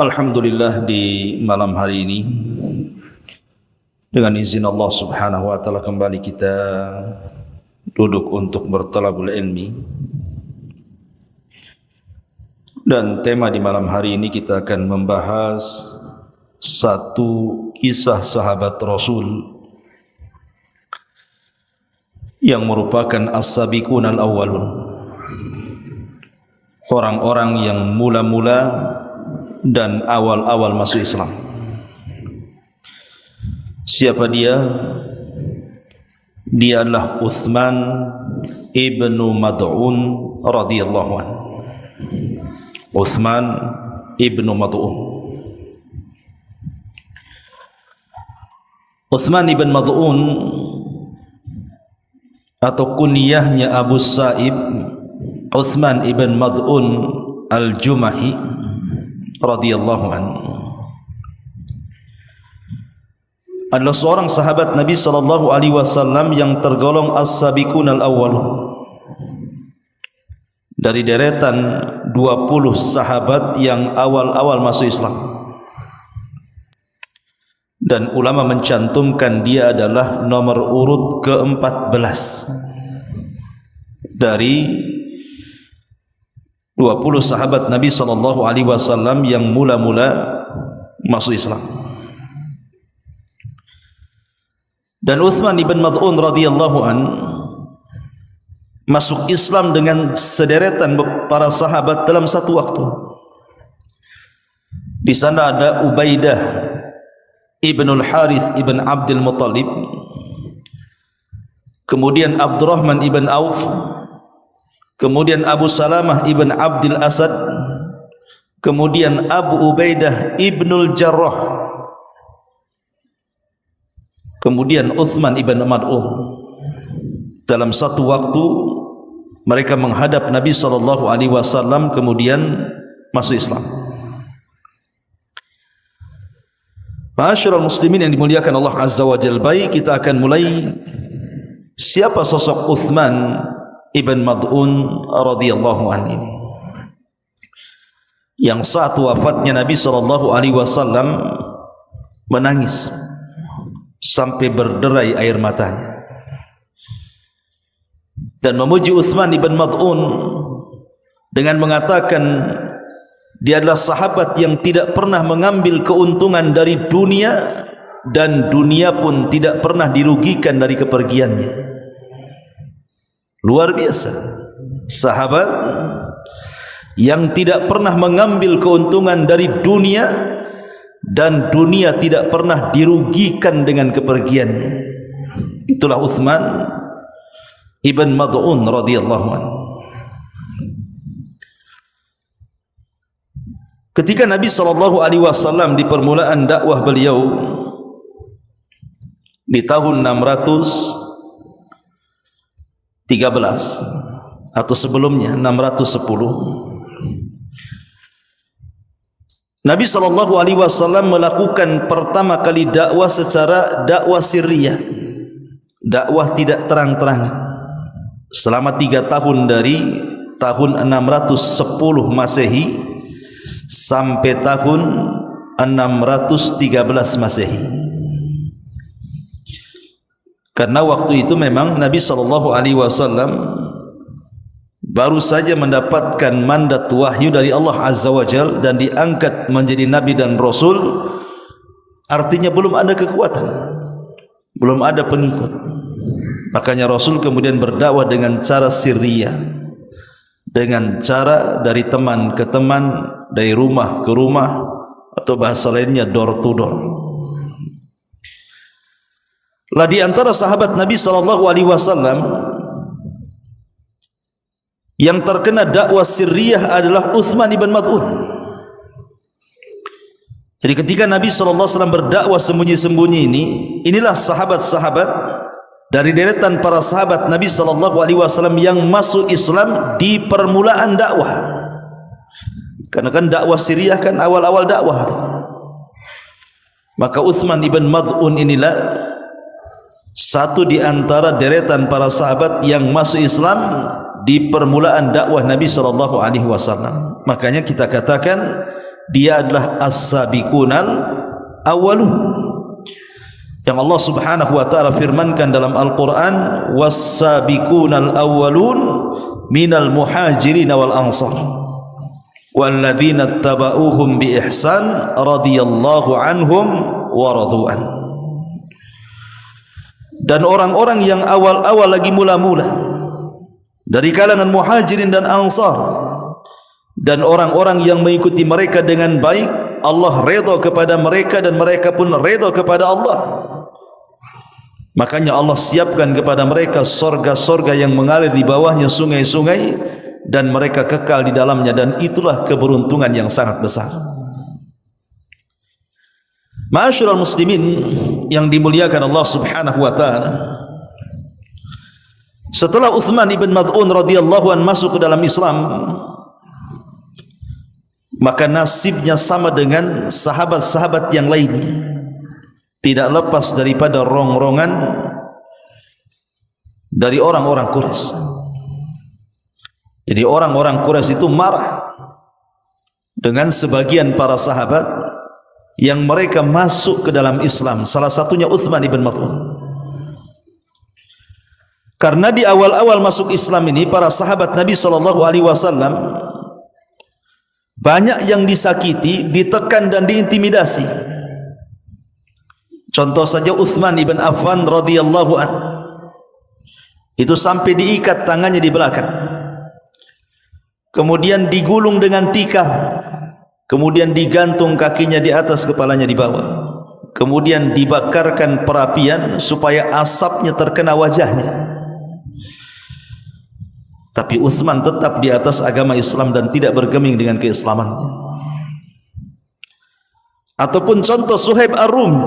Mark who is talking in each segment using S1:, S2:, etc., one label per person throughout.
S1: Alhamdulillah, di malam hari ini dengan izin Allah Subhanahu wa taala kembali kita duduk untuk bertalabul ilmi. Dan tema di malam hari ini kita akan membahas satu kisah sahabat Rasul yang merupakan as-sabiqun al-awwalun, orang-orang yang mula-mula dan awal-awal masuk Islam. Siapa dia? Dia adalah Uthman ibnu Mad'un radhiyallahu anhu. Uthman ibnu Mad'un. Uthman ibn Mad'un atau kunyahnya Abu Sa'ib, Uthman ibn Mad'un al-Jumahi radhiyallahu anhu, adalah seorang sahabat Nabi sallallahu alaihi wasallam yang tergolong as-sabiqun al-awwalun, dari deretan 20 sahabat yang awal-awal masuk Islam. Dan ulama mencantumkan dia adalah nomor urut ke-14 dari 20 sahabat Nabi sallallahu alaihi wasallam yang mula-mula masuk Islam. Dan Uthman ibn Mad'un radhiyallahu an masuk Islam dengan sederetan para sahabat dalam satu waktu. Di sana ada Ubaidah ibnul Harith ibn Abdul Muttalib, kemudian Abdurrahman ibn Auf, kemudian Abu Salamah ibn Abdul Asad, kemudian Abu Ubaidah ibnul Jarrah, kemudian Uthman ibn Mad'un. Dalam satu waktu mereka menghadap Nabi sallallahu alaihi wasallam kemudian masuk Islam. Ma'asyiral muslimin yang dimuliakan Allah Azza wa Jalla, baik, kita akan mulai siapa sosok Uthman ibn Mad'un radhiyallahu anhu ini, yang saat wafatnya Nabi sallallahu alaihi wasallam menangis sampai berderai air matanya dan memuji Uthman ibn Mad'un dengan mengatakan dia adalah sahabat yang tidak pernah mengambil keuntungan dari dunia dan dunia pun tidak pernah dirugikan dari kepergiannya. Luar biasa, sahabat yang tidak pernah mengambil keuntungan dari dunia dan dunia tidak pernah dirugikan dengan kepergiannya. Itulah Uthman ibn Mad'un radhiyallahu anhu. Ketika Nabi sallallahu alaihi wasallam di permulaan dakwah beliau di tahun 613 atau sebelumnya 610, Nabi sallallahu alaihi wasallam melakukan pertama kali dakwah secara dakwah sirriyah, dakwah tidak terang-terangan, selama 3 tahun, dari tahun 610 Masehi sampai tahun 613 Masehi. Karena waktu itu memang Nabi sallallahu alaihi wasallam baru saja mendapatkan mandat wahyu dari Allah Azza wa Jalla dan diangkat menjadi nabi dan rasul. Artinya belum ada kekuatan, belum ada pengikut. Makanya Rasul kemudian berdakwah dengan cara sirriyah, dengan cara dari teman ke teman, dari rumah ke rumah, atau bahasa lainnya door to door. Lah di antara sahabat Nabi sallallahu alaihi wasallam yang terkena dakwah sirriyah adalah Uthman ibn Mad'un. Jadi ketika Nabi sallallahu alaihi wasallam berdakwah sembunyi-sembunyi inilah sahabat-sahabat dari deretan para sahabat Nabi sallallahu alaihi wasallam yang masuk Islam di permulaan dakwah. Karena kan dakwah sirriyah kan awal-awal dakwah itu. Maka Uthman ibn Mad'un inilah satu di antara deretan para sahabat yang masuk Islam di permulaan dakwah Nabi sallallahu alaihi wasallam. Makanya kita katakan dia adalah as-sabiqunal awwalun. Yang Allah Subhanahu wa taala firmankan dalam Al-Qur'an, was-sabiqunal awwalun minal muhajirin wal ansar walladzina tabauhum bi ihsan radhiyallahu anhum wa radu'an. Dan orang-orang yang awal-awal lagi mula-mula dari kalangan muhajirin dan ansar dan orang-orang yang mengikuti mereka dengan baik, Allah redha kepada mereka dan mereka pun redha kepada Allah. Makanya Allah siapkan kepada mereka sorga-sorga yang mengalir di bawahnya sungai-sungai dan mereka kekal di dalamnya, dan itulah keberuntungan yang sangat besar. Ma'asyiral muslimin yang dimuliakan Allah Subhanahu wa taala, setelah Uthman ibn Mad'un radhiyallahu an masuk ke dalam Islam, maka nasibnya sama dengan sahabat-sahabat yang lainnya, tidak lepas daripada rongrongan dari orang-orang Quraisy. Jadi orang-orang Quraisy itu marah dengan sebagian para sahabat yang mereka masuk ke dalam Islam, salah satunya Uthman ibn Mad'un. Karena di awal-awal masuk Islam ini para sahabat Nabi SAW banyak yang disakiti, ditekan dan diintimidasi. Contoh saja Uthman ibn Affan radhiyallahu an, itu sampai diikat tangannya di belakang, kemudian digulung dengan tikar, kemudian digantung kakinya di atas, kepalanya di bawah, kemudian dibakarkan perapian supaya asapnya terkena wajahnya. Tapi Uthman tetap di atas agama Islam dan tidak bergeming dengan keislamannya. Ataupun contoh Suhaib Ar-Rumi.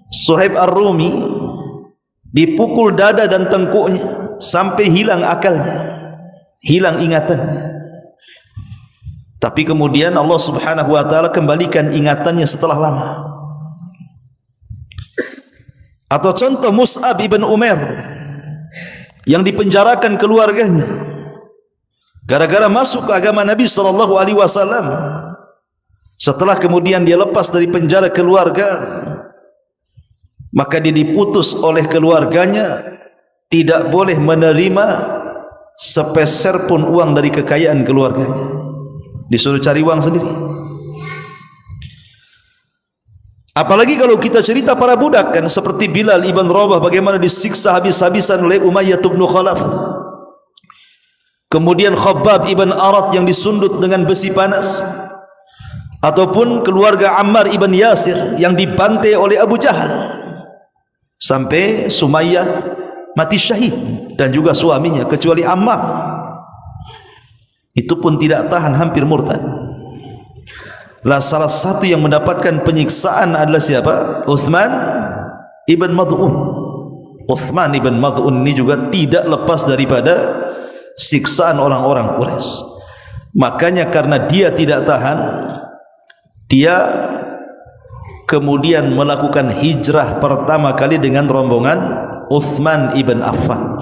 S1: Suhaib Ar-Rumi dipukul dada dan tengkuknya sampai hilang akalnya, hilang ingatannya. Tapi kemudian Allah Subhanahu wa taala kembalikan ingatannya setelah lama. Atau contoh Mus'ab ibn Umair yang dipenjarakan keluarganya gara-gara masuk ke agama Nabi SAW. Setelah kemudian dia lepas dari penjara keluarga, maka dia diputus oleh keluarganya, tidak boleh menerima sepeser pun uang dari kekayaan keluarganya, disuruh cari uang sendiri. Apalagi kalau kita cerita para budak kan, seperti Bilal ibn Rabah bagaimana disiksa habis-habisan oleh Umayyah bin Khalaf, kemudian Khabbab ibn Arat yang disundut dengan besi panas, ataupun keluarga Ammar ibn Yasir yang dibantai oleh Abu Jahal sampai Sumayyah mati syahid, dan juga suaminya kecuali Ammar, itu pun tidak tahan, hampir murtad. Lah salah satu yang mendapatkan penyiksaan adalah siapa? Uthman ibn Mad'un. Uthman ibn Mad'un ini juga tidak lepas daripada siksaan orang-orang Quraisy. Makanya karena dia tidak tahan, dia kemudian melakukan hijrah pertama kali dengan rombongan Uthman ibn Affan.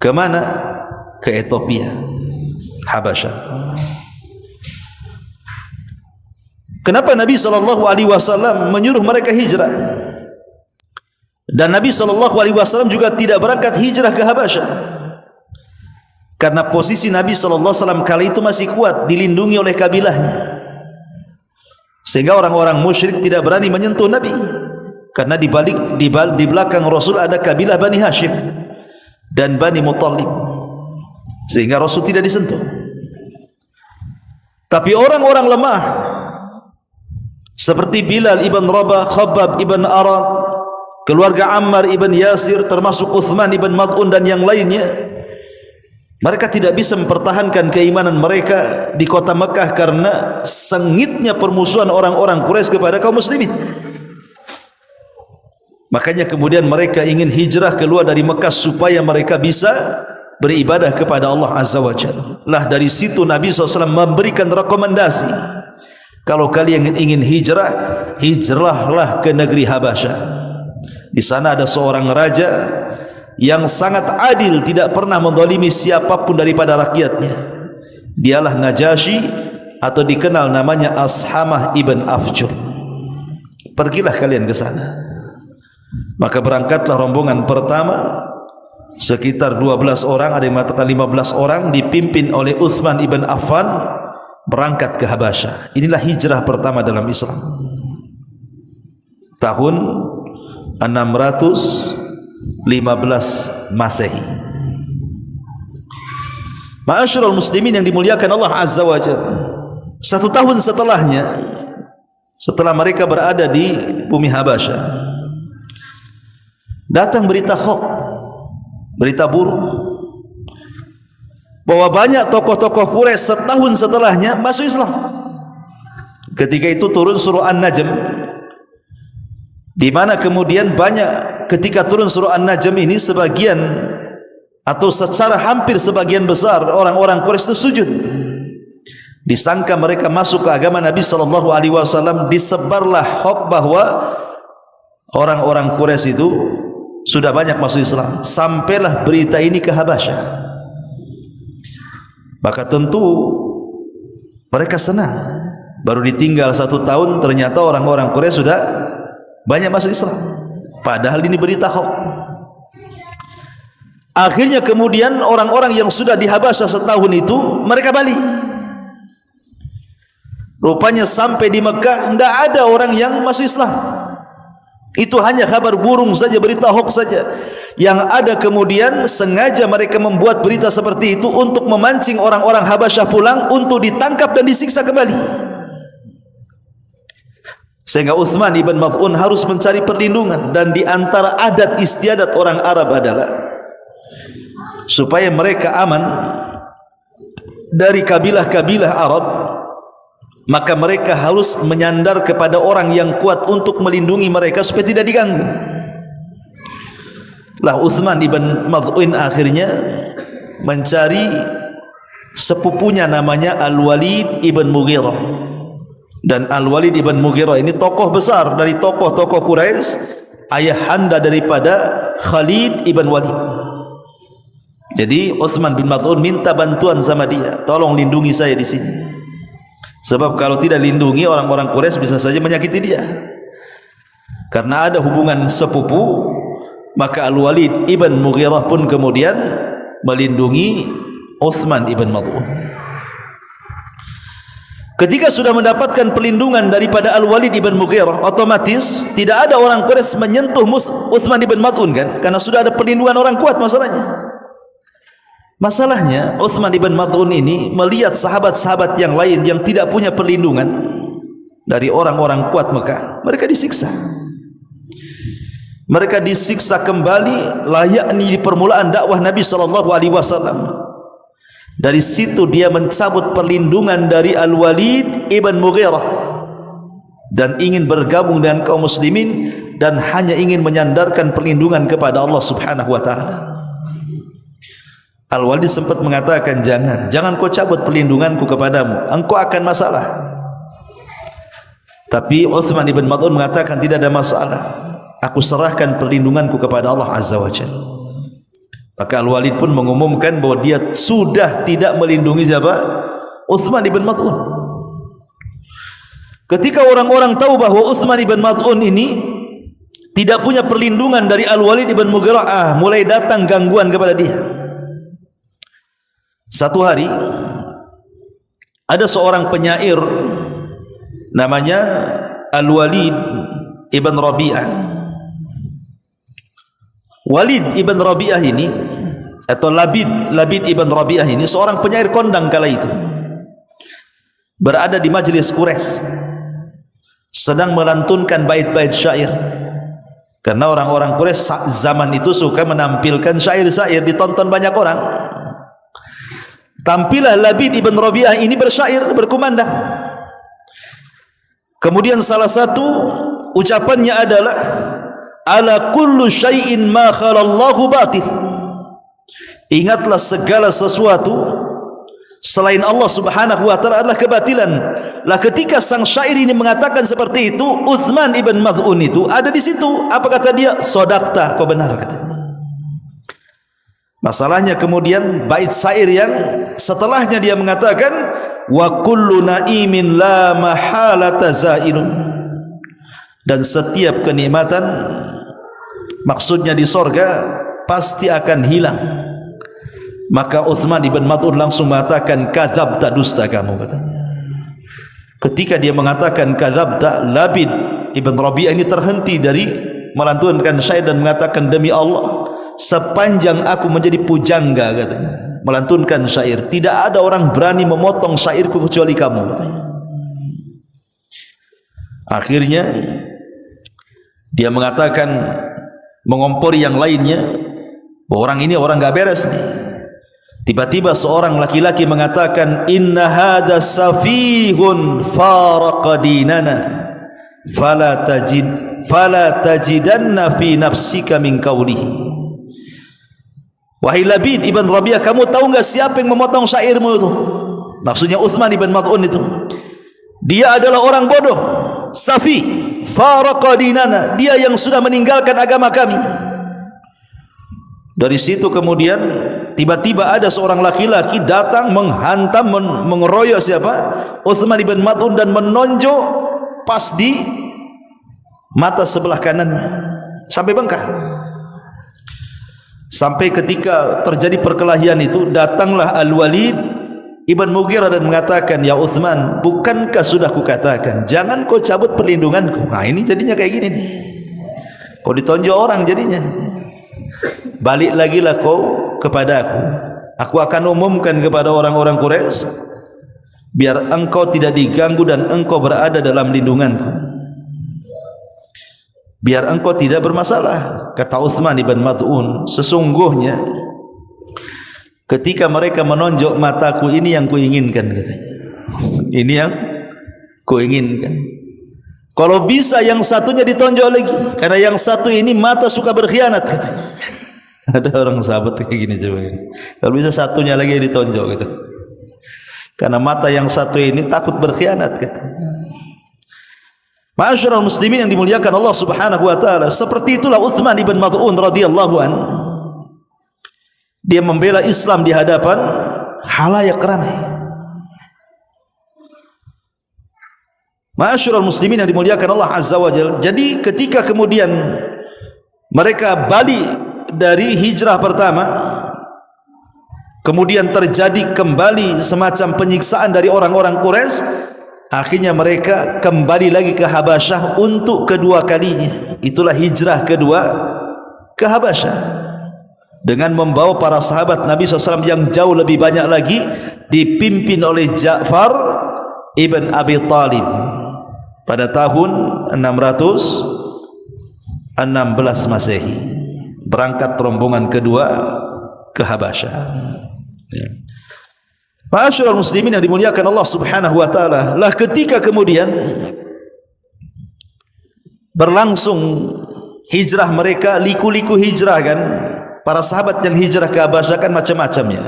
S1: Ke mana? Ke Ethiopia, Habasyah. Kenapa Nabi SAW menyuruh mereka hijrah? Dan Nabi SAW juga tidak berangkat hijrah ke Habasyah, karena posisi Nabi SAW kali itu masih kuat, dilindungi oleh kabilahnya, sehingga orang-orang musyrik tidak berani menyentuh Nabi. Karena di belakang Rasul ada kabilah Bani Hashim dan Bani Muttalib, sehingga Rasul tidak disentuh. Tapi orang-orang lemah seperti Bilal ibn Rabah, Khabbab ibn Arat, keluarga Ammar ibn Yasir, termasuk Uthman ibn Mad'un dan yang lainnya, mereka tidak bisa mempertahankan keimanan mereka di kota Mekah karena sengitnya permusuhan orang-orang Quraisy kepada kaum muslimin. Makanya kemudian mereka ingin hijrah keluar dari Mekah supaya mereka bisa beribadah kepada Allah Azza wa Jalla. Lah dari situ Nabi SAW memberikan rekomendasi, kalau kalian ingin hijrah, hijrahlah ke negeri Habasyah. Di sana ada seorang raja yang sangat adil, tidak pernah menzalimi siapapun daripada rakyatnya. Dialah Najasyi atau dikenal namanya Ashamah ibn Afjur. Pergilah kalian ke sana. Maka berangkatlah rombongan pertama, sekitar 12 orang, ada yang mengatakan 15 orang, dipimpin oleh Utsman ibn Affan, berangkat ke Habasyah. Inilah hijrah pertama dalam Islam. Tahun 615 Masehi. Ma'asyiral muslimin yang dimuliakan Allah Azza wa Jalla, 1 tahun setelahnya, setelah mereka berada di bumi Habasyah, datang berita khok, berita buruk, bahwa banyak tokoh-tokoh Quraisy setahun setelahnya masuk Islam. Ketika itu turun surah An-Najm, di mana kemudian banyak, ketika turun surah An-Najm ini, sebagian atau secara hampir sebagian besar orang-orang Quraisy itu sujud. Disangka mereka masuk ke agama Nabi SAW. Disebarlah hoax bahwa orang-orang Quraisy itu sudah banyak masuk Islam. Sampailah berita ini ke Habasyah. Maka tentu mereka senang. Baru ditinggal 1 tahun, ternyata orang-orang Quraisy sudah banyak masuk Islam. Padahal ini berita hoax. Akhirnya kemudian orang-orang yang sudah di Habasyah setahun itu, mereka balik. Rupanya sampai di Mekah tidak ada orang yang masuk Islam. Itu hanya kabar burung saja, berita hoax saja. Yang ada kemudian sengaja mereka membuat berita seperti itu untuk memancing orang-orang Habasyah pulang untuk ditangkap dan disiksa kembali. Sehingga Utsman ibn Maz'un harus mencari perlindungan, dan di antara adat istiadat orang Arab adalah supaya mereka aman dari kabilah-kabilah Arab, maka mereka harus menyandar kepada orang yang kuat untuk melindungi mereka supaya tidak diganggu. Lah Utsman ibn Maz'un akhirnya mencari sepupunya namanya Al-Walid ibn Mughirah. Dan Al-Walid ibn Mughirah ini tokoh besar dari tokoh-tokoh Quraisy, ayahanda daripada Khalid ibn Walid. Jadi Utsman bin Maz'un minta bantuan sama dia, tolong lindungi saya di sini. Sebab kalau tidak lindungi, orang-orang Quraisy bisa saja menyakiti dia. Karena ada hubungan sepupu, maka Al-Walid ibn Mughirah pun kemudian melindungi Utsman ibn Maz'un. Ketika sudah mendapatkan perlindungan daripada Al-Walid ibn Mughirah, otomatis tidak ada orang Quraisy menyentuh Utsman ibn Maz'un kan, karena sudah ada perlindungan orang kuat. Masalahnya Utsman ibn Maz'un ini melihat sahabat-sahabat yang lain yang tidak punya perlindungan dari orang-orang kuat Mekah, mereka disiksa. Mereka disiksa kembali layaknya di permulaan dakwah Nabi SAW. Dari situ dia mencabut perlindungan dari Al-Walid ibn Mughirah dan ingin bergabung dengan kaum muslimin, dan hanya ingin menyandarkan perlindungan kepada Allah Subhanahu wa taala. Al-Walid sempat mengatakan, jangan kau cabut perlindunganku kepadamu, engkau akan masalah. Tapi Utsman ibn Maz'un mengatakan, tidak ada masalah, aku serahkan perlindunganku kepada Allah Azza wa Jalla. Maka Al-Walid pun mengumumkan bahwa dia sudah tidak melindungi siapa? Utsman ibn Maz'un. Ketika orang-orang tahu bahwa Utsman ibn Maz'un ini tidak punya perlindungan dari Al-Walid ibn Mughirah, mulai datang gangguan kepada dia. Satu hari ada seorang penyair namanya Al-Walid ibn Rabi'ah. Walid ibn Rabi'ah ini, atau Labid ibn Rabi'ah ini, seorang penyair kondang kala itu, berada di majelis Quraisy, sedang melantunkan bait-bait syair. Karena orang-orang Quraisy zaman itu suka menampilkan syair-syair, ditonton banyak orang. Tampilah Labid ibn Rabi'ah ini bersyair, berkumandang. Kemudian salah satu ucapannya adalah, ala kullu syai'in ma khalallahu batil. Ingatlah segala sesuatu selain Allah Subhanahu wa taala adalah kebatilan. Lah ketika sang syair ini mengatakan seperti itu, Utsman ibn Maz'un itu ada di situ. Apa kata dia? Sodakta, kau benar, katanya. Masalahnya kemudian bait syair yang setelahnya dia mengatakan, wa kullu na'imin la mahalata zailun, dan setiap kenikmatan maksudnya di sorga pasti akan hilang. Maka Uthman ibn Mad'un langsung mengatakan, kadzabta, dusta kamu, katanya. Ketika dia mengatakan kadzabta, Labid ibn Rabi'ah ini terhenti dari melantunkan syair dan mengatakan, demi Allah, sepanjang aku menjadi pujangga, katanya, melantunkan syair, tidak ada orang berani memotong syairku kecuali kamu, katanya. Akhirnya dia mengatakan, mengompori yang lainnya, bahwa orang ini orang gak beres nih. Tiba-tiba seorang laki-laki mengatakan, inna hadha safihun faraqa dinana fala tajidanna fi nafsika min qawlihi. Wahai Labid ibn Rabi'ah, kamu tahu enggak siapa yang memotong syairmu itu? Maksudnya Uthman ibn Mad'un itu. Dia adalah orang bodoh, safi, faraqa dinana, dia yang sudah meninggalkan agama kami. Dari situ kemudian tiba-tiba ada seorang laki-laki datang menghantam, mengeroyok siapa? Uthman ibn Mad'un, dan menonjok pas di mata sebelah kanannya sampai bengkak. Sampai ketika terjadi perkelahian itu, datanglah Al-Walid ibn Mughirah dan mengatakan, ya Uthman, bukankah sudah kukatakan jangan kau cabut perlindunganku? Nah ini jadinya kayak gini nih, kau ditonjok orang jadinya. Balik lagi lah kau kepada aku akan umumkan kepada orang-orang Quraisy biar engkau tidak diganggu dan engkau berada dalam lindunganku, biar engkau tidak bermasalah. Kata Uthman ibn Mad'un, sesungguhnya ketika mereka menonjok mataku, ini yang kuinginkan, katanya. Ini yang kuinginkan. Kalau bisa yang satunya ditonjok lagi, karena yang satu ini mata suka berkhianat, katanya. Ada orang sahabat kayak gini coba. Kalau bisa satunya lagi ditonjok gitu. Karena mata yang satu ini takut berkhianat, katanya. Ma'asyiral muslimin yang dimuliakan Allah Subhanahu wa taala, seperti itulah Uthman ibn Mad'un radhiyallahu anhu. Dia membela Islam di hadapan khalayak ramai. Ma'asyiral muslimin yang dimuliakan Allah Azza wa Jalla. Jadi ketika kemudian mereka balik dari hijrah pertama, kemudian terjadi kembali semacam penyiksaan dari orang-orang Quraisy, akhirnya mereka kembali lagi ke Habasyah untuk kedua kalinya. Itulah hijrah kedua ke Habasyah, dengan membawa para sahabat Nabi SAW yang jauh lebih banyak lagi, dipimpin oleh Ja'far ibn Abi Talib pada tahun 616 Masehi. Berangkat rombongan kedua ke Habasyah. Ya. Ma'asyiral muslimin yang dimuliakan Allah Subhanahu wa taala, lah ketika kemudian berlangsung hijrah mereka, liku-liku hijrah kan, para sahabat yang hijrah ke Habasyah kan macam-macam ya.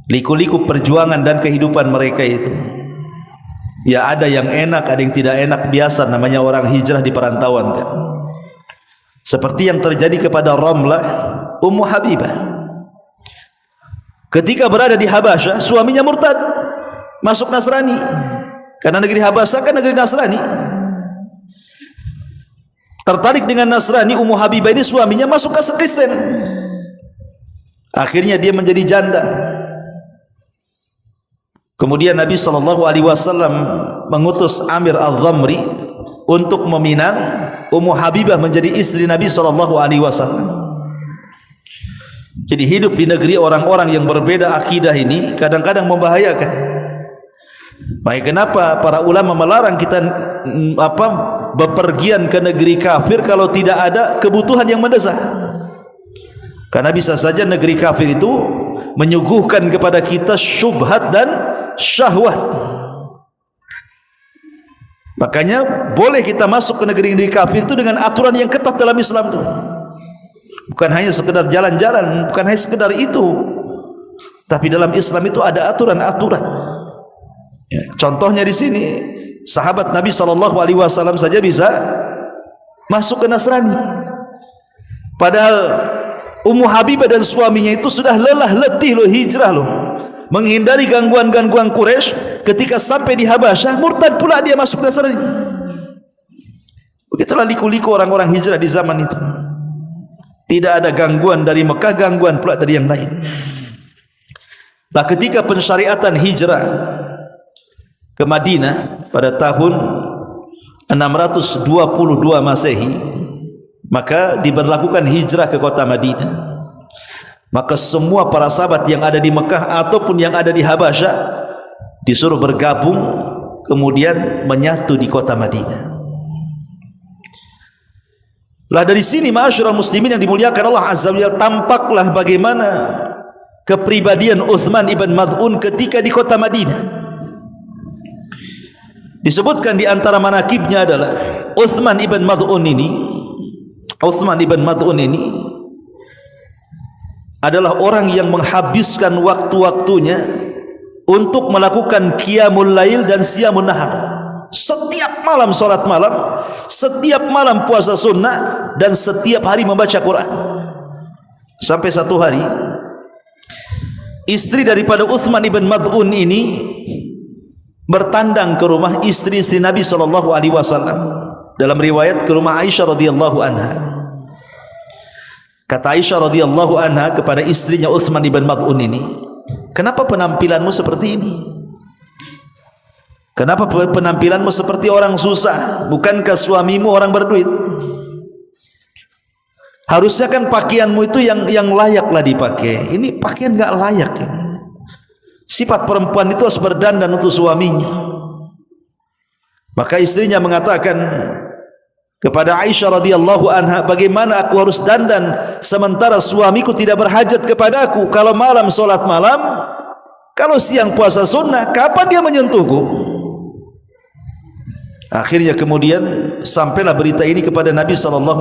S1: Liku-liku perjuangan dan kehidupan mereka itu. Ya ada yang enak, ada yang tidak enak, biasa namanya orang hijrah di perantauan kan. Seperti yang terjadi kepada Ramlah Ummu Habibah. Ketika berada di Habasyah, suaminya murtad, masuk Nasrani. Karena negeri Habasyah kan negeri Nasrani. Tertarik dengan Nasrani, Ummu Habibah ini suaminya masuk ke Kristen. Akhirnya dia menjadi janda. Kemudian Nabi SAW mengutus Amir al-Dhamri untuk meminang Ummu Habibah menjadi istri Nabi SAW. Jadi hidup di negeri orang-orang yang berbeda akidah ini kadang-kadang membahayakan. Baik, kenapa para ulama melarang kita bepergian ke negeri kafir kalau tidak ada kebutuhan yang mendesak? Karena bisa saja negeri kafir itu menyuguhkan kepada kita syubhat dan syahwat. Makanya boleh kita masuk ke negeri-negeri kafir itu dengan aturan yang ketat dalam Islam itu. Bukan hanya sekedar jalan-jalan, bukan hanya sekedar itu. Tapi dalam Islam itu ada aturan-aturan. Ya, contohnya di sini, sahabat Nabi SAW saja bisa masuk ke Nasrani. Padahal Ummu Habibah dan suaminya itu sudah lelah letih loh hijrah loh. menghindari gangguan-gangguan Quraisy. Ketika sampai di Habasyah, murtad pula dia masuk Nasrani. Begitulah liku-liku orang-orang hijrah di zaman itu. Tidak ada gangguan dari Mekah, gangguan pula dari yang lain. Nah, ketika pensyariatan hijrah ke Madinah pada tahun 622 Masehi, maka diberlakukan hijrah ke kota Madinah. Maka semua para sahabat yang ada di Mekah ataupun yang ada di Habasyah disuruh bergabung, kemudian menyatu di kota Madinah. Lah dari sini ma'asyiral muslimin yang dimuliakan Allah Azza wa Jalla, tampaklah bagaimana kepribadian Utsman ibn Mad'un ketika di kota Madinah. Disebutkan di antara manakibnya adalah Utsman ibn Mad'un ini adalah orang yang menghabiskan waktu-waktunya untuk melakukan qiyamul lail dan siyamun nahar. Setiap malam salat malam, setiap malam puasa sunnah, dan setiap hari membaca Quran. Sampai satu hari istri daripada Utsman ibn Mad'un ini bertandang ke rumah istri-istri Nabi SAW. Dalam riwayat ke rumah Aisyah radhiyallahu anha. Kata Aisyah radhiyallahu anha kepada istrinya Utsman ibn Mad'un ini, "Kenapa penampilanmu seperti ini? Kenapa penampilanmu seperti orang susah? Bukankah suamimu orang berduit? Harusnya kan pakaianmu itu yang layaklah dipakai. Ini pakaian enggak layak ini. Sifat perempuan itu harus berdandan untuk suaminya." Maka istrinya mengatakan kepada Aisyah radhiyallahu anha, "Bagaimana aku harus dandan sementara suamiku tidak berhajat kepada aku? Kalau malam solat malam, kalau siang puasa sunnah, kapan dia menyentuhku?" Akhirnya kemudian sampailah berita ini kepada Nabi SAW.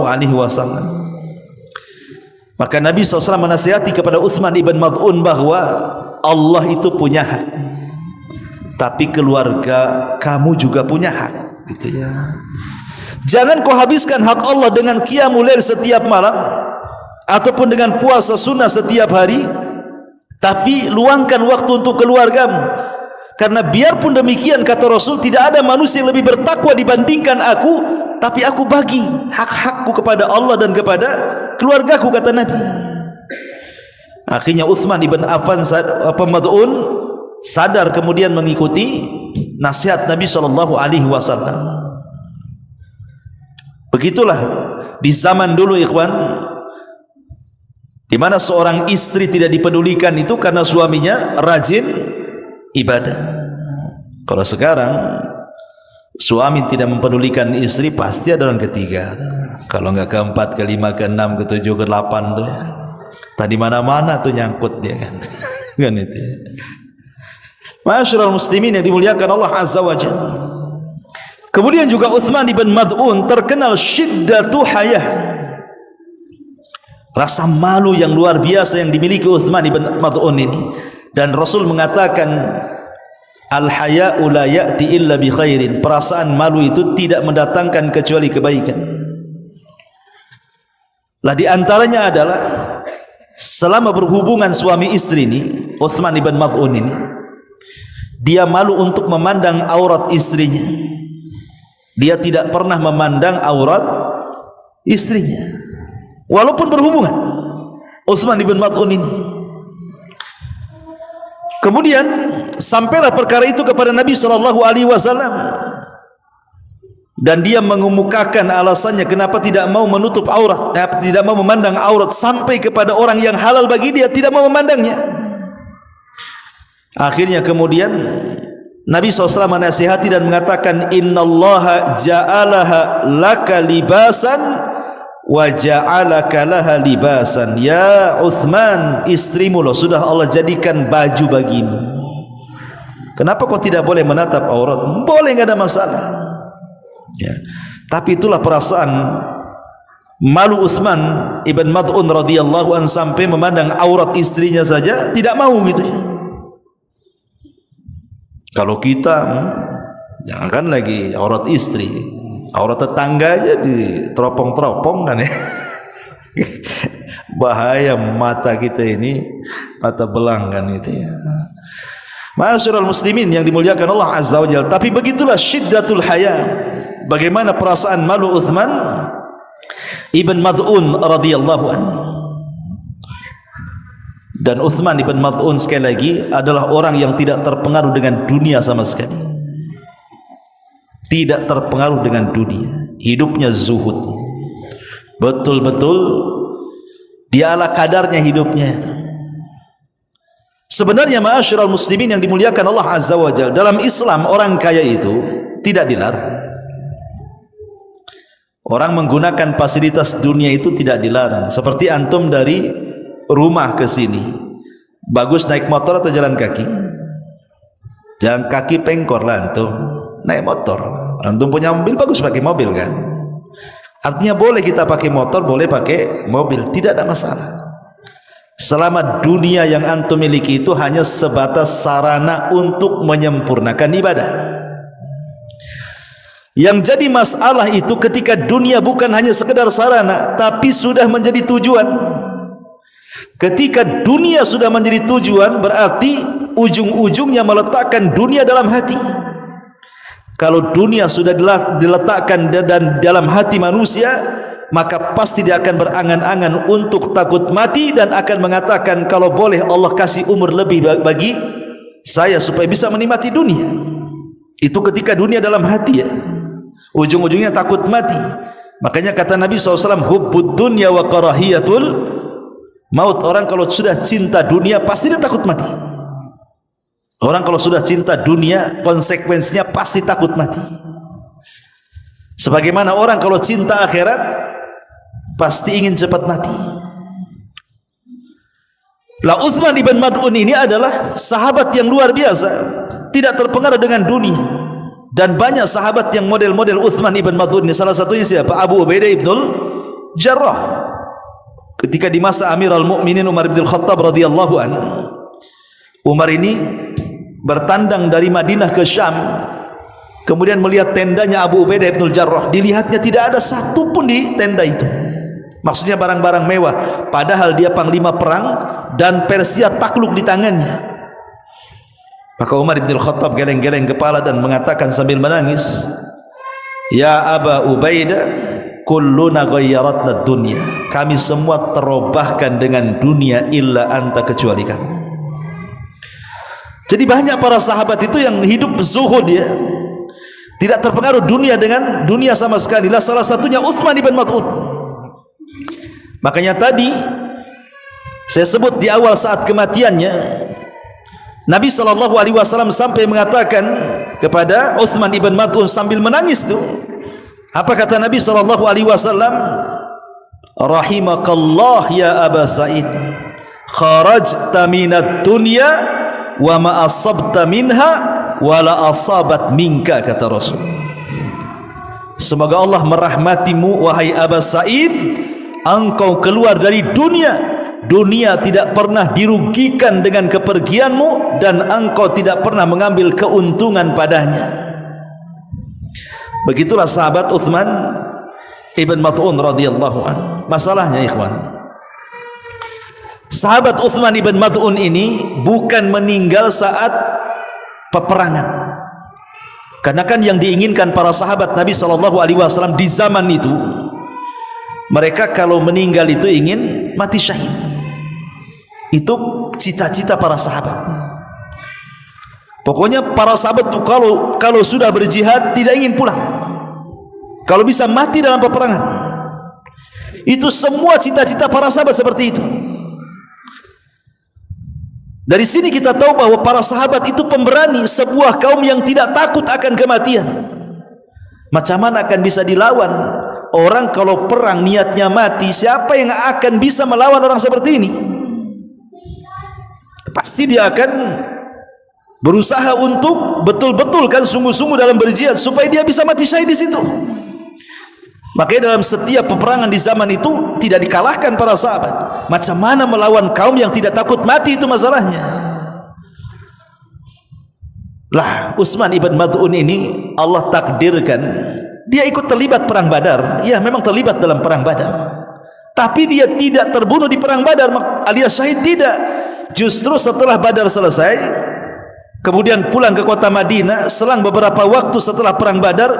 S1: Maka Nabi SAW menasihati kepada Utsman ibn Mad'un bahwa Allah itu punya hak, tapi keluarga kamu juga punya hak, gitu ya. Jangan kau habiskan hak Allah dengan qiyamul lail setiap malam ataupun dengan puasa sunnah setiap hari, tapi luangkan waktu untuk keluargamu. Karena biarpun demikian, kata Rasul, tidak ada manusia yang lebih bertakwa dibandingkan aku, tapi aku bagi hak-hakku kepada Allah dan kepada keluargaku, kata Nabi. Akhirnya Utsman ibn Mad'un sadar, kemudian mengikuti nasihat Nabi SAW. Begitulah di zaman dulu, ikhwan, di mana seorang istri tidak dipedulikan itu karena suaminya rajin ibadah. Kalau sekarang suami tidak mempedulikan istri, pasti ada orang ketiga. Kalau enggak keempat, kelima, keenam, ketujuh, kedelapan tuh. Tadi mana-mana tuh nyangkut dia kan. Kan itu. Ma'asyiral muslimin yang dimuliakan Allah Azza wa Jalla. Kemudian juga Utsman ibn Mad'un terkenal syiddatu hayah. Rasa malu yang luar biasa yang dimiliki Utsman ibn Mad'un ini. Dan Rasul mengatakan, al-haya'u la ya'ti illa bi khairin. Perasaan malu itu tidak mendatangkan kecuali kebaikan. Lah di antaranya adalah selama berhubungan suami istri ini, Utsman ibn Mad'un ini, dia malu untuk memandang aurat istrinya. Dia tidak pernah memandang aurat istrinya walaupun berhubungan, Utsman ibn Mad'un ini. Kemudian sampailah perkara itu kepada Nabi SAW, dan dia mengemukakan alasannya kenapa tidak mau menutup aurat, tidak mau memandang aurat, sampai kepada orang yang halal bagi dia tidak mau memandangnya. Akhirnya kemudian Nabi SAW menasihati dan mengatakan, innallaha ja'alaha laka libasan wa ja'alaka laha libasan. Ya Utsman, istrimu loh sudah Allah jadikan baju bagimu. Kenapa kau tidak boleh menatap aurat? Boleh, enggak ada masalah ya. Tapi itulah perasaan malu Utsman ibn Mad'un radhiyallahu anhu sampai memandang aurat istrinya saja tidak mau gitu ya. Kalau kita jangan lagi aurat istri, aurat tetangga aja diteropong-teropong kan ya. Bahaya mata kita ini, mata belang kan gitu ya. Ma'asyiral muslimin yang dimuliakan Allah Azza wa Jalla, tapi begitulah syiddatul haya, bagaimana perasaan malu Uthman ibn Mad'un radhiyallahu anhu. Dan Uthman ibn Mad'un sekali lagi adalah orang yang tidak terpengaruh dengan dunia sama sekali, tidak terpengaruh dengan dunia, hidupnya zuhud, betul-betul dia ala kadarnya hidupnya itu. Sebenarnya ma'asyiral muslimin yang dimuliakan Allah Azza wa Jalla, dalam Islam orang kaya itu tidak dilarang. Orang menggunakan fasilitas dunia itu tidak dilarang. Seperti antum dari rumah ke sini, bagus naik motor atau jalan kaki? Jalan kaki pengkor lah antum, naik motor. Antum punya mobil, bagus pakai mobil kan? Artinya boleh kita pakai motor, boleh pakai mobil, tidak ada masalah. Selama dunia yang antum miliki itu hanya sebatas sarana untuk menyempurnakan ibadah. Yang jadi masalah itu ketika dunia bukan hanya sekedar sarana, tapi sudah menjadi tujuan. Ketika dunia sudah menjadi tujuan, berarti ujung-ujungnya meletakkan dunia dalam hati. Kalau dunia sudah diletakkan dalam hati manusia, maka pasti dia akan berangan-angan untuk takut mati dan akan mengatakan, kalau boleh Allah kasih umur lebih bagi saya supaya bisa menikmati dunia. Itu ketika dunia dalam hati ya, ujung-ujungnya takut mati. Makanya kata Nabi SAW, hubbud dunya wa karahiyatul maut. Orang kalau sudah cinta dunia pasti dia takut mati. Orang kalau sudah cinta dunia, konsekuensinya pasti takut mati. Sebagaimana orang kalau cinta akhirat pasti ingin cepat mati. Lah Uthman ibn Mad'un ini adalah sahabat yang luar biasa, tidak terpengaruh dengan dunia. Dan banyak sahabat yang model-model Uthman ibn Mad'un ini. Salah satunya siapa? Abu Ubaidah ibnul Jarrah. Ketika di masa Amirul Mukminin Umar bin Khattab radhiyallahu an, Umar ini bertandang dari Madinah ke Syam, kemudian melihat tendanya Abu Ubaidah ibnul Jarrah. Dilihatnya tidak ada satu pun di tenda itu, maksudnya barang-barang mewah, padahal dia panglima perang dan Persia takluk di tangannya. Maka Umar bin Khattab geleng-geleng kepala dan mengatakan sambil menangis, ya Aba Ubaidah, kulluna ghayyaratna dunya, kami semua terobahkan dengan dunia illa anta, kecuali kamu. Jadi banyak para sahabat itu yang hidup zuhud ya, tidak terpengaruh dunia dengan dunia sama sekali. Lah salah satunya Uthman ibn Mad'un. Makanya tadi saya sebut di awal saat kematiannya, Nabi SAW sampai mengatakan kepada Uthman ibn Mad'un sambil menangis tu, apa kata Nabi SAW? Rahimakallah ya Aba Sa'id, kharajta minad dunya wa ma asabta minha wa la asabat minka, kata Rasul. Semoga Allah merahmatimu wahai Aba Sa'id, engkau keluar dari dunia, dunia tidak pernah dirugikan dengan kepergianmu dan engkau tidak pernah mengambil keuntungan padanya. Begitulah sahabat Uthman ibn Mad'un radhiyallahu anhu. Masalahnya ikhwan, sahabat Uthman ibn Mad'un ini bukan meninggal saat peperangan. Karena kan yang diinginkan para sahabat Nabi SAW di zaman itu, mereka kalau meninggal itu ingin mati syahid. Itu cita-cita para sahabat. Pokoknya para sahabat itu kalau sudah berjihad tidak ingin pulang, kalau bisa mati dalam peperangan. Itu semua cita-cita para sahabat seperti itu. Dari sini kita tahu bahwa para sahabat itu pemberani, sebuah kaum yang tidak takut akan kematian. Macam mana akan bisa dilawan? Orang kalau perang niatnya mati, siapa yang akan bisa melawan orang seperti ini? Pasti dia akan berusaha untuk betul-betul kan sungguh-sungguh dalam berjihad supaya dia bisa mati syahid di situ. Makanya dalam setiap peperangan di zaman itu tidak dikalahkan para sahabat. Macam mana melawan kaum yang tidak takut mati, itu masalahnya. Lah Uthman ibn Mad'un ini Allah takdirkan dia ikut terlibat perang Badar. Ya, memang terlibat dalam perang Badar, tapi dia tidak terbunuh di perang Badar alias syahid, tidak. Justru setelah Badar selesai, kemudian pulang ke kota Madinah. Selang beberapa waktu setelah perang Badar,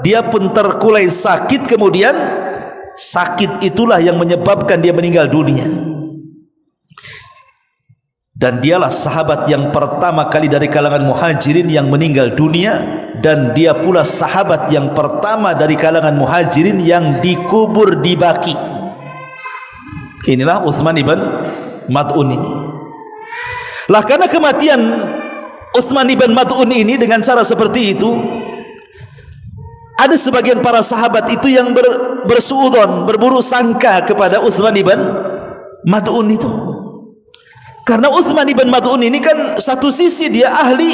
S1: dia pun terkulai sakit. Kemudian sakit itulah yang menyebabkan dia meninggal dunia. Dan dialah sahabat yang pertama kali dari kalangan muhajirin yang meninggal dunia, dan dia pula sahabat yang pertama dari kalangan muhajirin yang dikubur di Baqi. Inilah Utsman ibn Mad'un ini. Lah karena kematian Utsman ibn Mad'un ini dengan cara seperti itu, ada sebagian para sahabat itu yang bersuudzon, berburuk sangka kepada Utsman ibn Mad'un itu. Karena Utsman ibn Mad'un ini kan satu sisi dia ahli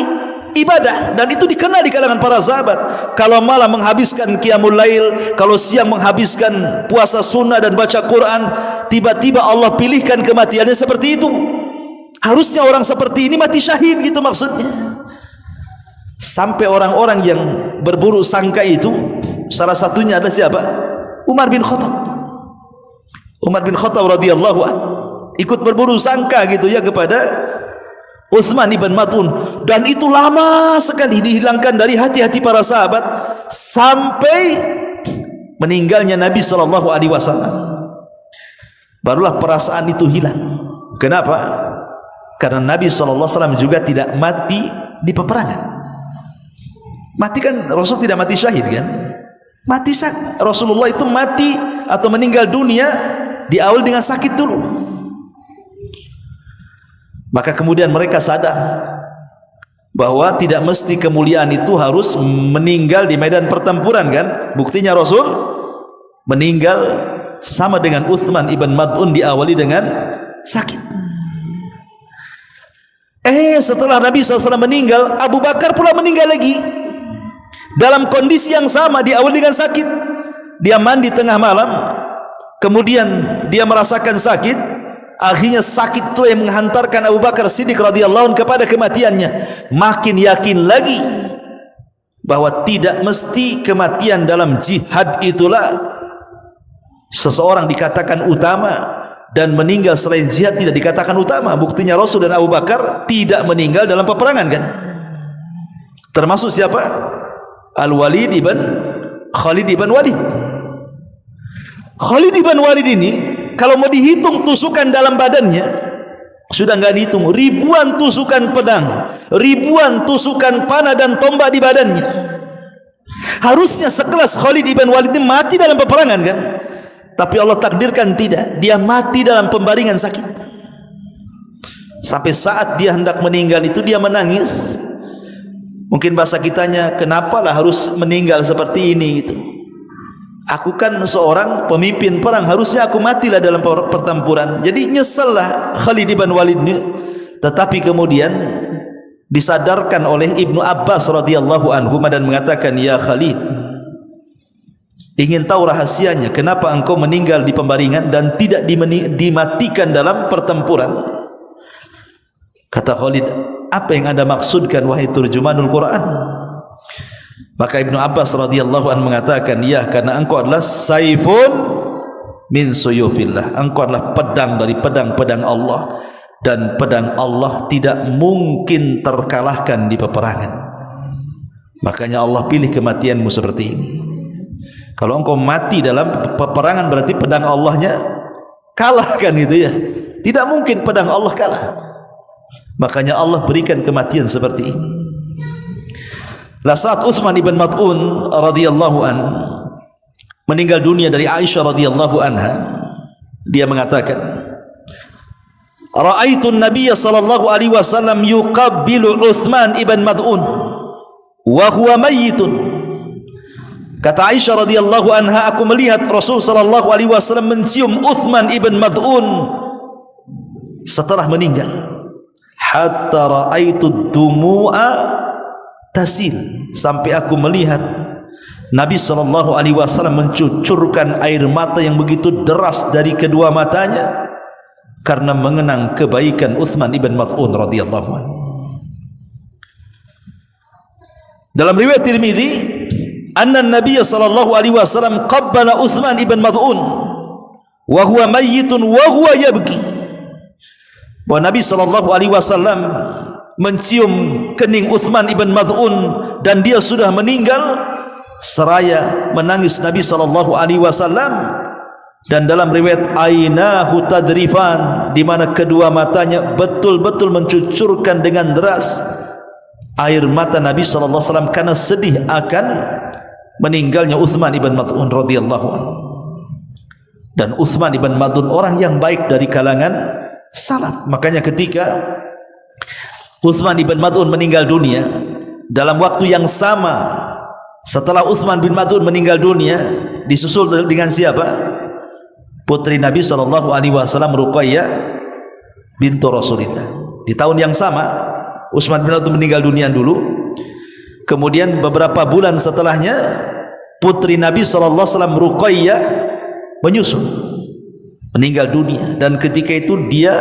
S1: ibadah, dan itu dikenal di kalangan para sahabat. Kalau malam menghabiskan qiyamul lail, kalau siang menghabiskan puasa sunnah dan baca Quran, tiba-tiba Allah pilihkan kematiannya seperti itu. Harusnya orang seperti ini mati syahid, gitu maksudnya. Sampai orang-orang yang berburuk sangka itu, salah satunya adalah siapa? Umar bin Khattab. Umar bin Khattab radhiyallahu anhu ikut berburuk sangka gitu ya kepada Utsman ibn Mad'un, dan itu lama sekali dihilangkan dari hati-hati para sahabat sampai meninggalnya Nabi SAW. Barulah perasaan itu hilang. Kenapa? Karena Nabi SAW juga tidak mati di peperangan. Mati kan Rasul tidak mati syahid kan? Mati Rasulullah itu mati atau meninggal dunia di awal dengan sakit dulu. Maka kemudian mereka sadar bahwa tidak mesti kemuliaan itu harus meninggal di medan pertempuran kan? Buktinya Rasul meninggal sama dengan Utsman ibn Mad'un, diawali dengan sakit. Setelah Nabi SAW meninggal, Abu Bakar pula meninggal lagi dalam kondisi yang sama, diawali dengan sakit. Dia mandi tengah malam, kemudian dia merasakan sakit. Akhirnya sakit itu yang menghantarkan Abu Bakar Siddiq radhiyallahu anhu kepada kematiannya. Makin yakin lagi bahwa tidak mesti kematian dalam jihad itulah seseorang dikatakan utama, dan meninggal selain jihad tidak dikatakan utama. Buktinya Rasul dan Abu Bakar tidak meninggal dalam peperangan kan? Termasuk siapa? Al-Walid ibn Khalid ibn Walid. Khalid ibn Walid ini kalau mau dihitung tusukan dalam badannya, sudah enggak dihitung, ribuan tusukan pedang, ribuan tusukan panah dan tombak di badannya. Harusnya sekelas Khalid ibn Walid ini mati dalam peperangan kan? Tapi Allah takdirkan tidak, dia mati dalam pembaringan sakit. Sampai saat dia hendak meninggal itu dia menangis. Mungkin bahasa kitanya, kenapalah harus meninggal seperti ini gitu. Aku kan seorang pemimpin perang, harusnya aku matilah dalam pertempuran. Jadi nyesellah Khalid ibn Walid ini. Tetapi kemudian disadarkan oleh Ibnu Abbas radhiyallahu anhu dan mengatakan, ya Khalid, ingin tahu rahasianya kenapa engkau meninggal di pembaringan dan tidak dimatikan dalam pertempuran? Kata Khalid, apa yang Anda maksudkan wahai turjumanul Quran? Maka Ibnu Abbas radhiyallahu anhu mengatakan, ya, karena engkau adalah saifun min suyufillah, engkau adalah pedang dari pedang-pedang Allah, dan pedang Allah tidak mungkin terkalahkan di peperangan. Makanya Allah pilih kematianmu seperti ini. Kalau engkau mati dalam peperangan berarti pedang Allahnya kalah kan gitu ya. Tidak mungkin pedang Allah kalah. Makanya Allah berikan kematian seperti ini. Lah saat Utsman ibn Mad'un radhiyallahu an meninggal dunia dari Aisyah radhiyallahu anha, dia mengatakan, ra'aitu an-nabiy sallallahu alaihi wasallam yuqabbilu Utsman ibn Mad'un wa huwa mayyitun. Kata Aisyah radhiyallahu anha, aku melihat Rasul sallallahu alaihi wasallam mencium Utsman ibn Mad'un setelah meninggal. Hatta ra'aitu dumu'a tasil, sampai aku melihat Nabi sallallahu alaihi wasallam mencucurkan air mata yang begitu deras dari kedua matanya karena mengenang kebaikan Utsman ibn Mad'un radhiyallahu anhu. Dalam riwayat Tirmizi, anna Nabi sallallahu alaihi wasallam qabbala Utsman ibn Mad'un wa huwa mayyitun wa huwa yabki. Bahwa Nabi sallallahu alaihi wasallam mencium kening Uthman ibn Mad'un dan dia sudah meninggal, seraya menangis Nabi SAW. Dan dalam riwayat ainahu tadrifan, di mana kedua matanya betul-betul mencucurkan dengan deras air mata Nabi SAW karena sedih akan meninggalnya Uthman ibn Mad'un radhiyallahu anhu. Dan Uthman ibn Mad'un orang yang baik dari kalangan salaf. Makanya ketika Uthman ibn Mad'un meninggal dunia, dalam waktu yang sama setelah Uthman bin Mad'un meninggal dunia, disusul dengan siapa? Putri Nabi SAW Ruqayyah bintu Rasulillah. Di tahun yang sama Uthman bin Mad'un meninggal dunia dulu, kemudian beberapa bulan setelahnya putri Nabi SAW Ruqayyah menyusul meninggal dunia. Dan ketika itu dia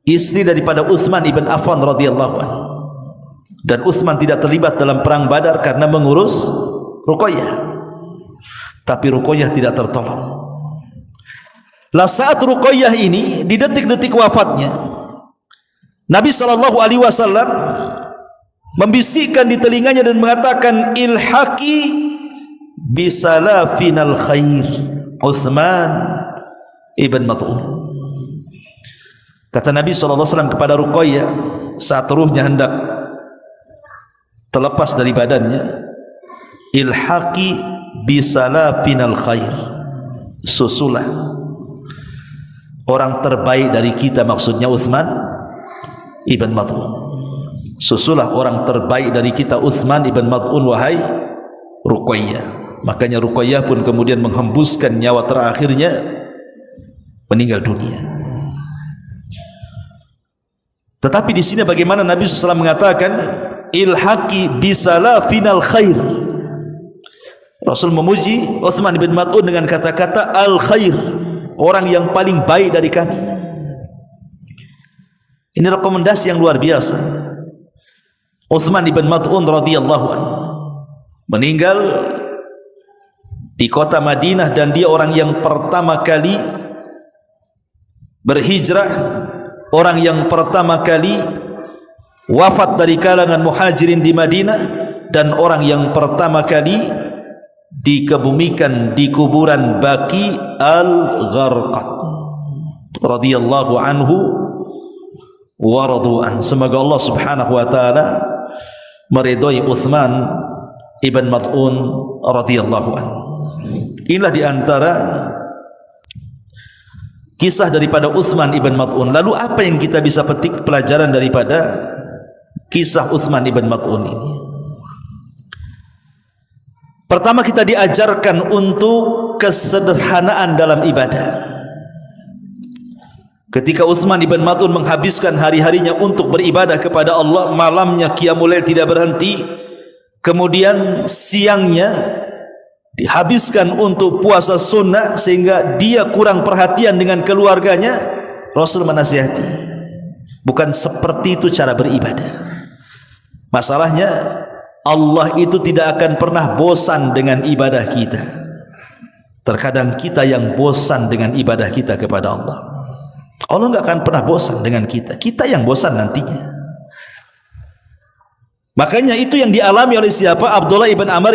S1: istri daripada Uthman ibn Affan radhiyallahu anhu. Dan Uthman tidak terlibat dalam perang Badar karena mengurus Ruqayyah, tapi Ruqayyah tidak tertolong. Lah saat Ruqayyah ini di detik-detik wafatnya, Nabi SAW membisikkan di telinganya dan mengatakan, ilhaqi bisalafinal khair Uthman ibn Mad'un. Kata Nabi SAW kepada Ruqayyah saat ruhnya hendak terlepas dari badannya, ilhaqi bisalafinal khair, susulah orang terbaik dari kita, maksudnya Uthman ibn Mad'un. Susulah orang terbaik dari kita Uthman ibn Mad'un wahai Ruqayyah. Makanya Ruqayyah pun kemudian menghembuskan nyawa terakhirnya, meninggal dunia. Tetapi di sini bagaimana Nabi SAW mengatakan ilhaqi bisalafinal khair. Rasul memuji Uthman ibn Mad'un dengan kata-kata al khair, orang yang paling baik dari kami. Ini rekomendasi yang luar biasa. Uthman ibn Mad'un radhiyallahu anhu meninggal di kota Madinah, dan dia orang yang pertama kali berhijrah, orang yang pertama kali wafat dari kalangan muhajirin di Madinah, dan orang yang pertama kali dikebumikan di kuburan Baqi al-Gharqad radhiyallahu anhu wa radu'an. Semoga Allah Subhanahu wa taala meridhai Uthman ibn Mad'un radhiyallahu anhu. Inilah di antara kisah daripada Uthman ibn Mad'un. Lalu apa yang kita bisa petik pelajaran daripada kisah Uthman ibn Mad'un ini? Pertama, kita diajarkan untuk kesederhanaan dalam ibadah. Ketika Uthman ibn Mad'un menghabiskan hari-harinya untuk beribadah kepada Allah, malamnya qiyamul lail tidak berhenti, kemudian siangnya dihabiskan untuk puasa sunnah, sehingga dia kurang perhatian dengan keluarganya, Rasul menasihati, bukan seperti itu cara beribadah. Masalahnya Allah itu tidak akan pernah bosan dengan ibadah kita. Terkadang kita yang bosan dengan ibadah kita kepada Allah. Allah enggak akan pernah bosan dengan kita. Kita yang bosan nantinya. Makanya itu yang dialami oleh siapa? Abdullah ibn Amr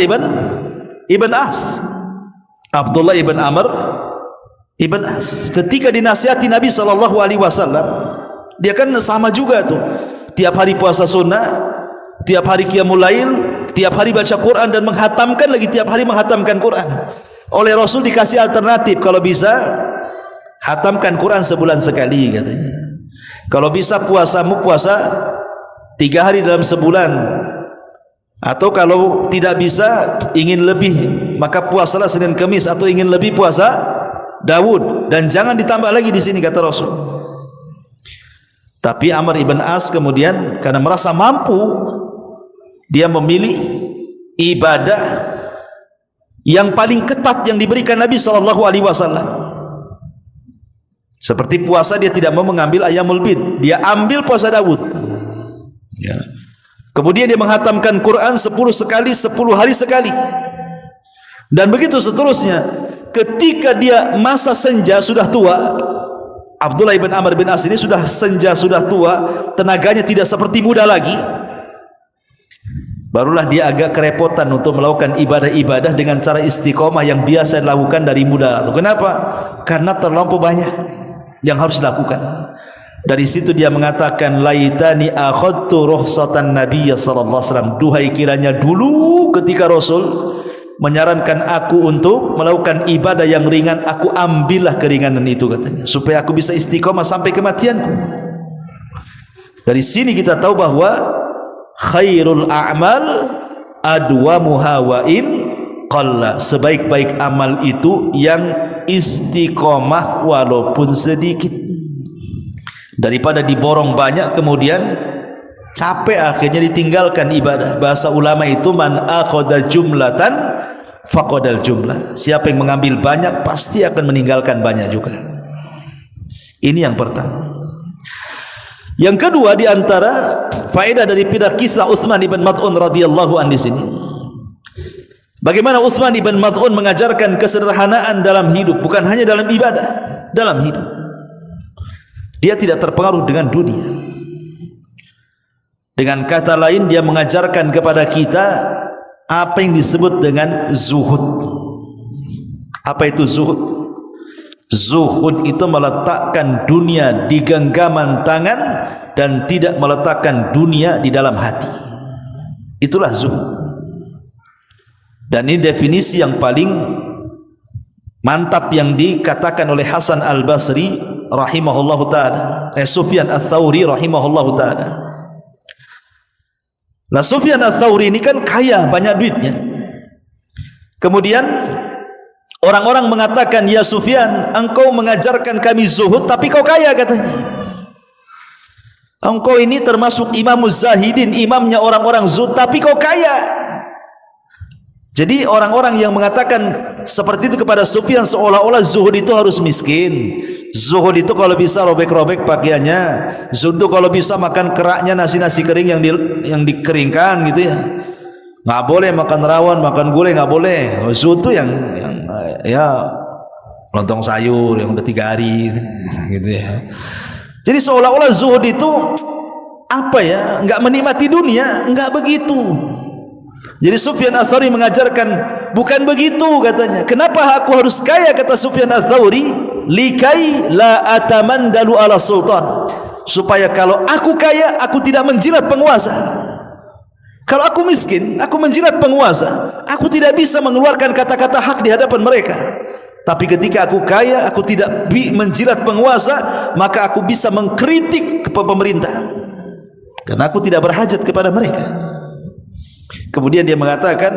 S1: ibn As. Abdullah ibn Amr ibn As ketika dinasihati Nabi SAW, dia kan sama juga tuh, tiap hari puasa sunnah, tiap hari qiyamul lail, tiap hari baca Quran, dan menghatamkan lagi, tiap hari menghatamkan Quran. Oleh Rasul dikasih alternatif, kalau bisa hatamkan Quran sebulan sekali katanya. Kalau bisa puasamu puasa 3 hari dalam sebulan, atau kalau tidak bisa ingin lebih, maka puasalah Senin Kamis, atau ingin lebih puasa Daud, dan jangan ditambah lagi di sini kata Rasul. Tapi Amr ibn As kemudian karena merasa mampu, dia memilih ibadah yang paling ketat yang diberikan Nabi SAW. Seperti puasa, dia tidak mau mengambil Ayyamul Bid, dia ambil puasa Daud ya. Kemudian dia menghatamkan Quran 10 sekali, 10 hari sekali, dan begitu seterusnya. Ketika dia masa senja sudah tua, Abdullah ibn Amr bin As ini sudah senja, sudah tua, tenaganya tidak seperti muda lagi. Barulah dia agak kerepotan untuk melakukan ibadah-ibadah dengan cara istiqomah yang biasa dilakukan dari muda. Kenapa? Karena terlampau banyak yang harus dilakukan. Dari situ dia mengatakan, laitani akhadtu rukhsatan Nabiy sallallahu alaihi wasallam. Duhai kiranya dulu ketika Rasul menyarankan aku untuk melakukan ibadah yang ringan, aku ambillah keringanan itu, katanya, supaya aku bisa istiqomah sampai kematianku. Dari sini kita tahu bahwa khairul a'mal adwamuha wa in qalla. Sebaik-baik amal itu yang istiqomah walaupun sedikit, daripada diborong banyak kemudian capek akhirnya ditinggalkan ibadah. Bahasa ulama itu man akhadha jumlatan faqadal jumlah. Siapa yang mengambil banyak pasti akan meninggalkan banyak juga. Ini yang pertama. Yang kedua, di antara faedah daripada kisah Utsman ibn Mad'un radhiyallahu anhu di sini, bagaimana Utsman ibn Mad'un mengajarkan kesederhanaan dalam hidup, bukan hanya dalam ibadah, dalam hidup. Dia tidak terpengaruh dengan dunia. Dengan kata lain, dia mengajarkan kepada kita apa yang disebut dengan zuhud. Apa itu zuhud? Zuhud itu meletakkan dunia di genggaman tangan dan tidak meletakkan dunia di dalam hati. Itulah zuhud. Dan ini definisi yang paling mantap yang dikatakan oleh Hasan al-Basri rahimahullahu ta'ala, Sufyan al-Thawri rahimahullahu ta'ala. Nah, Sufyan al-Thawri ini kan kaya, banyak duitnya. Kemudian orang-orang mengatakan, ya Sufyan, engkau mengajarkan kami zuhud tapi kau kaya, katanya. Engkau ini termasuk imamuz zahidin, imamnya orang-orang zuhud, tapi kau kaya. Jadi orang-orang yang mengatakan seperti itu kepada Sufyan seolah-olah zuhud itu harus miskin. Zuhud itu kalau bisa robek-robek pakaiannya. Zuhud itu kalau bisa makan keraknya, nasi-nasi kering yang dikeringkan gitu ya. Nggak boleh makan rawon, makan gulai nggak boleh. Zuhud itu yang ya lontong sayur yang udah 3 hari gitu ya. Jadi seolah-olah zuhud itu apa ya, nggak menikmati dunia, nggak begitu. Jadi Sufyan al-Thawri mengajarkan bukan begitu, katanya. Kenapa aku harus kaya, kata Sufyan al-Thawri? Likai la atamandalu ala sultan. Supaya kalau aku kaya, aku tidak menjilat penguasa. Kalau aku miskin, aku menjilat penguasa, aku tidak bisa mengeluarkan kata-kata hak di hadapan mereka. Tapi ketika aku kaya, aku tidak menjilat penguasa, maka aku bisa mengkritik pemerintah, karena aku tidak berhajat kepada mereka. Kemudian dia mengatakan,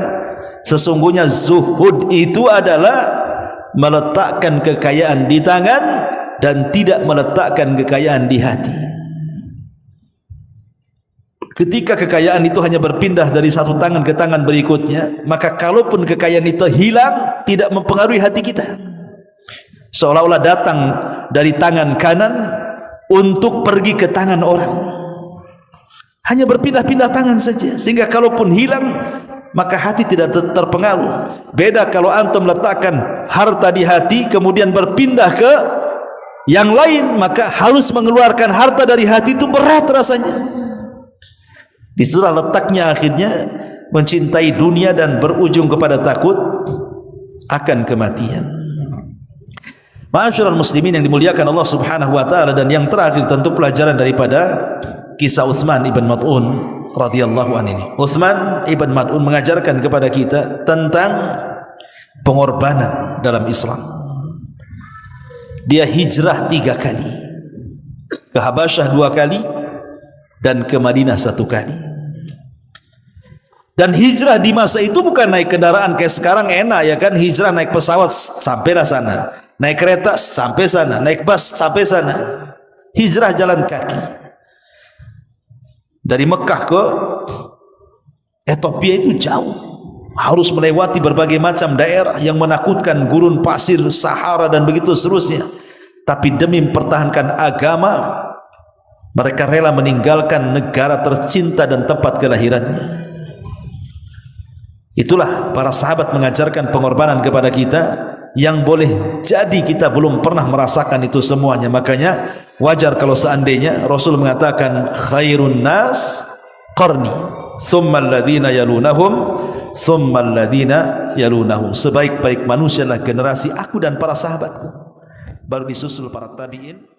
S1: sesungguhnya zuhud itu adalah meletakkan kekayaan di tangan dan tidak meletakkan kekayaan di hati. Ketika kekayaan itu hanya berpindah dari satu tangan ke tangan berikutnya, maka kalaupun kekayaan itu hilang, tidak mempengaruhi hati kita. Seolah-olah datang dari tangan kanan untuk pergi ke tangan orang, hanya berpindah-pindah tangan saja, sehingga kalaupun hilang, maka hati tidak terpengaruh. Beda kalau antum letakkan harta di hati, kemudian berpindah ke yang lain, maka harus mengeluarkan harta dari hati itu berat rasanya. Disitulah letaknya akhirnya mencintai dunia dan berujung kepada takut akan kematian. Ma'asyiral muslimin yang dimuliakan Allah Subhanahu wa taala, dan yang terakhir tentu pelajaran daripada kisah Utsman ibn Mad'un radhiyallahu anhu ini. Utsman ibn Mad'un mengajarkan kepada kita tentang pengorbanan dalam Islam. Dia hijrah 3 kali, ke Habasyah 2 kali dan ke Madinah 1 kali. Dan hijrah di masa itu bukan naik kendaraan kayak sekarang enak ya kan, hijrah naik pesawat sampailah sana, naik kereta sampai sana, naik bus sampai sana. Hijrah jalan kaki dari Mekah ke Ethiopia itu jauh, harus melewati berbagai macam daerah yang menakutkan, gurun pasir, Sahara dan begitu seterusnya. Tapi demi mempertahankan agama, mereka rela meninggalkan negara tercinta dan tempat kelahirannya. Itulah para sahabat mengajarkan pengorbanan kepada kita yang boleh jadi kita belum pernah merasakan itu semuanya. Makanya wajar kalau seandainya Rasul mengatakan khairun nas qarni thumma alladhina yalunahum thumma alladhina yalunahum, sebaik-baik manusia adalah generasi aku dan para sahabatku, baru disusul para tabi'in.